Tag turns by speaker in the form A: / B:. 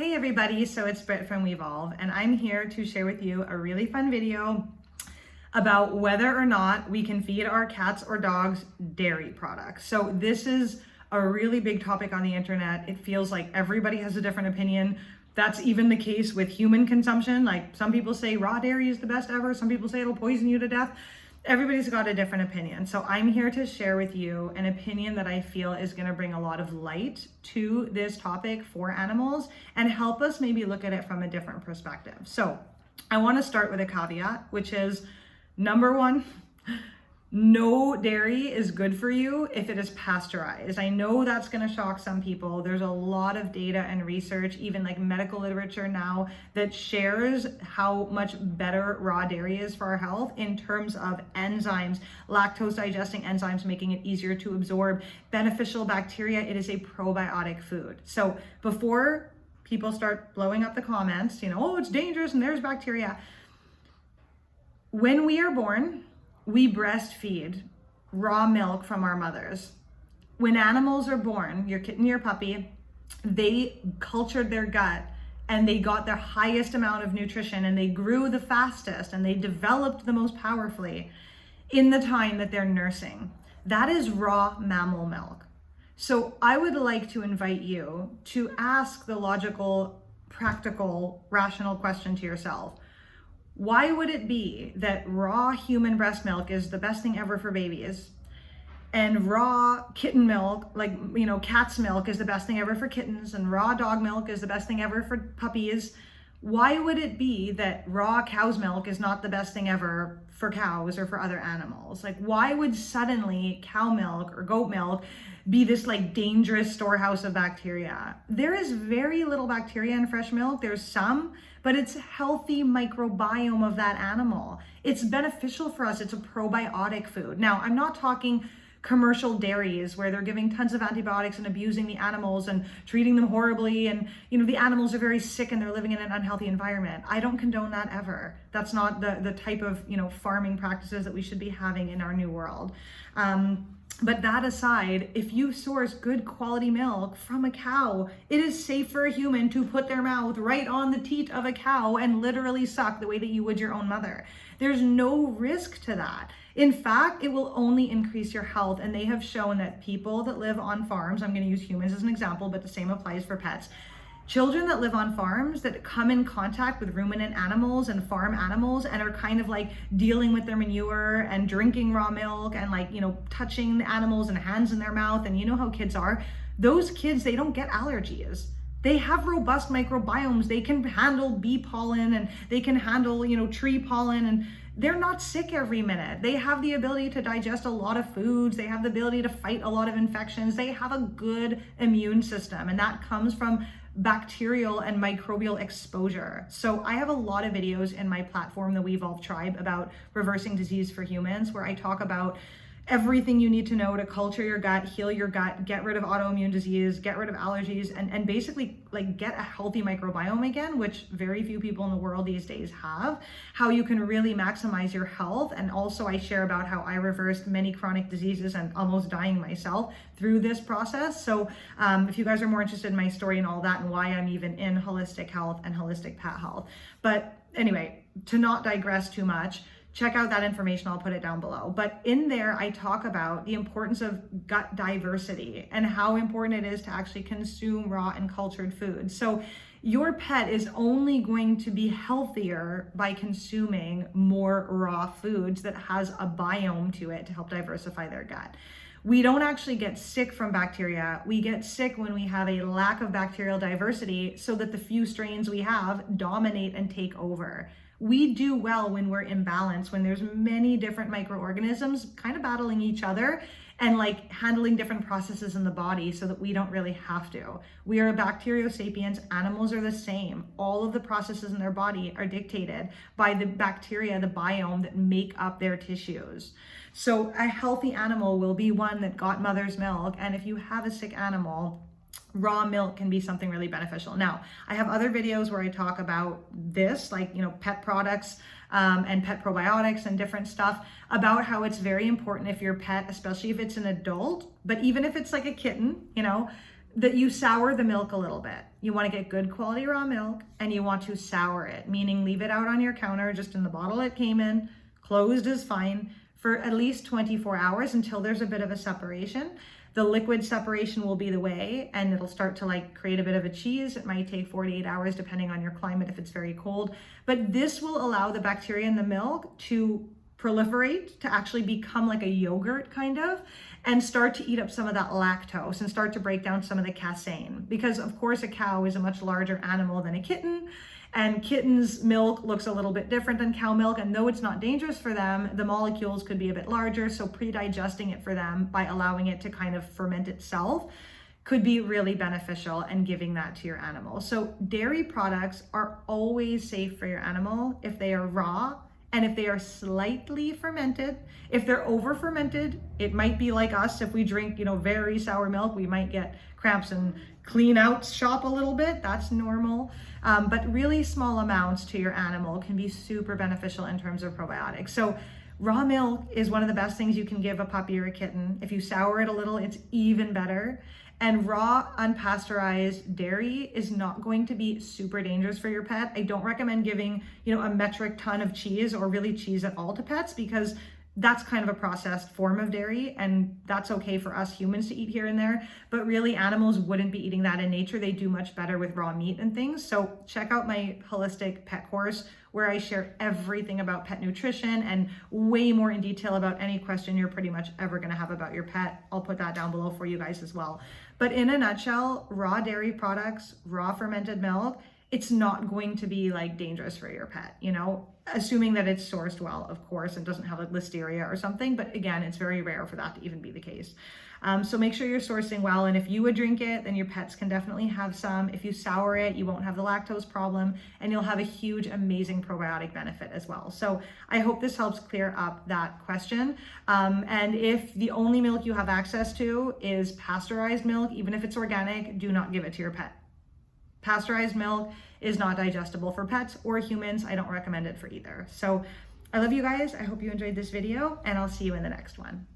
A: Hey everybody, so it's Britt from Wevolve, and I'm here to share with you a really fun video about whether or not we can feed our cats or dogs dairy products. So this is a really big topic on the internet. It feels like everybody has a different opinion. That's even the case with human consumption. Like some people say raw dairy is the best ever. Some people say it'll poison you to death. Everybody's got a different opinion. So I'm here to share with you an opinion that I feel is going to bring a lot of light to this topic for animals and help us maybe look at it from a different perspective. So I want to start with a caveat, which is number one, no dairy is good for you if it is pasteurized. I know that's going to shock some people. There's a lot of data and research, even like medical literature now, that shares how much better raw dairy is for our health in terms of enzymes, lactose digesting enzymes, making it easier to absorb, beneficial bacteria. It is a probiotic food. So before people start blowing up the comments, oh, it's dangerous and there's bacteria. When we are born, we breastfeed raw milk from our mothers. When animals are born, your kitten, your puppy, they cultured their gut and they got their highest amount of nutrition and they grew the fastest and they developed the most powerfully in the time that they're nursing. That is raw mammal milk. So I would like to invite you to ask the logical, practical, rational question to yourself. Why would it be that raw human breast milk is the best thing ever for babies and raw kitten milk, cat's milk is the best thing ever for kittens and raw dog milk is the best thing ever for puppies? Why would it be that raw cow's milk is not the best thing ever for cows or for other animals? Like, why would suddenly cow milk or goat milk be this dangerous storehouse of bacteria? There is very little bacteria in fresh milk. There's some, but it's a healthy microbiome of that animal. It's beneficial for us. It's a probiotic food. Now, I'm not talking commercial dairies where they're giving tons of antibiotics and abusing the animals and treating them horribly, and the animals are very sick and they're living in an unhealthy environment. I don't condone that ever. That's not the type of farming practices that we should be having in our new world. But that aside, if you source good quality milk from a cow, it is safe for a human to put their mouth right on the teat of a cow and literally suck the way that you would your own mother. There's no risk to that. In fact, it will only increase your health. And they have shown that people that live on farms, I'm going to use humans as an example, but the same applies for pets. Children that live on farms that come in contact with ruminant animals and farm animals and are kind of dealing with their manure and drinking raw milk and touching the animals and hands in their mouth, and you know how kids are, those kids, they don't get allergies. They have robust microbiomes. They can handle bee pollen and they can handle, tree pollen, and they're not sick every minute. They have the ability to digest a lot of foods. They have the ability to fight a lot of infections. They have a good immune system, and that comes from bacterial and microbial exposure. So I have a lot of videos in my platform, the Wevolve Tribe, about reversing disease for humans, where I talk about everything you need to know to culture your gut, heal your gut, get rid of autoimmune disease, get rid of allergies, and basically get a healthy microbiome again, which very few people in the world these days have, how you can really maximize your health. And also I share about how I reversed many chronic diseases and almost dying myself through this process. So if you guys are more interested in my story and all that and why I'm even in holistic health and holistic pet health. But anyway, to not digress too much, check out that information. I'll put it down below. But in there, I talk about the importance of gut diversity and how important it is to actually consume raw and cultured food. So your pet is only going to be healthier by consuming more raw foods that has a biome to it to help diversify their gut. We don't actually get sick from bacteria. We get sick when we have a lack of bacterial diversity so that the few strains we have dominate and take over. We do well when we're in balance, when there's many different microorganisms kind of battling each other and handling different processes in the body so that we don't really have to. We are bacteriosapiens. Animals are the same. All of the processes in their body are dictated by the bacteria, the biome that make up their tissues. So a healthy animal will be one that got mother's milk. And if you have a sick animal, raw milk can be something really beneficial. Now, I have other videos where I talk about this, pet products and pet probiotics and different stuff, about how it's very important if your pet, especially if it's an adult, but even if it's like a kitten, that you sour the milk a little bit. You want to get good quality raw milk and you want to sour it, meaning leave it out on your counter just in the bottle it came in, closed is fine, for at least 24 hours until there's a bit of a separation. The liquid separation will be the way, and it'll start to like create a bit of a cheese. It might take 48 hours depending on your climate if it's very cold, but this will allow the bacteria in the milk to proliferate, to actually become like a yogurt kind of, and start to eat up some of that lactose and start to break down some of the casein. Because of course a cow is a much larger animal than a kitten, and kitten's milk looks a little bit different than cow milk, and though it's not dangerous for them, the molecules could be a bit larger, so pre-digesting it for them by allowing it to kind of ferment itself could be really beneficial, and giving that to your animal. So dairy products are always safe for your animal if they are raw, and if they are slightly fermented. If they're over fermented, it might be like us. If we drink, very sour milk, we might get cramps and clean out shop a little bit. That's normal. But really small amounts to your animal can be super beneficial in terms of probiotics. So raw milk is one of the best things you can give a puppy or a kitten. If you sour it a little, it's even better. And raw unpasteurized dairy is not going to be super dangerous for your pet. I don't recommend giving, a metric ton of cheese or really cheese at all to pets, because that's kind of a processed form of dairy, and that's okay for us humans to eat here and there, but really animals wouldn't be eating that in nature. They do much better with raw meat and things. So check out my holistic pet course where I share everything about pet nutrition and way more in detail about any question you're pretty much ever going to have about your pet. I'll put that down below for you guys as well. But in a nutshell, raw dairy products, raw fermented milk, it's not going to be like dangerous for your pet, assuming that it's sourced well, of course, and doesn't have like listeria or something. But again, it's very rare for that to even be the case. So make sure you're sourcing well. And if you would drink it, then your pets can definitely have some. If you sour it, you won't have the lactose problem, and you'll have a huge, amazing probiotic benefit as well. So I hope this helps clear up that question. And if the only milk you have access to is pasteurized milk, even if it's organic, do not give it to your pet. Pasteurized milk is not digestible for pets or humans. I don't recommend it for either. So I love you guys. I hope you enjoyed this video, and I'll see you in the next one.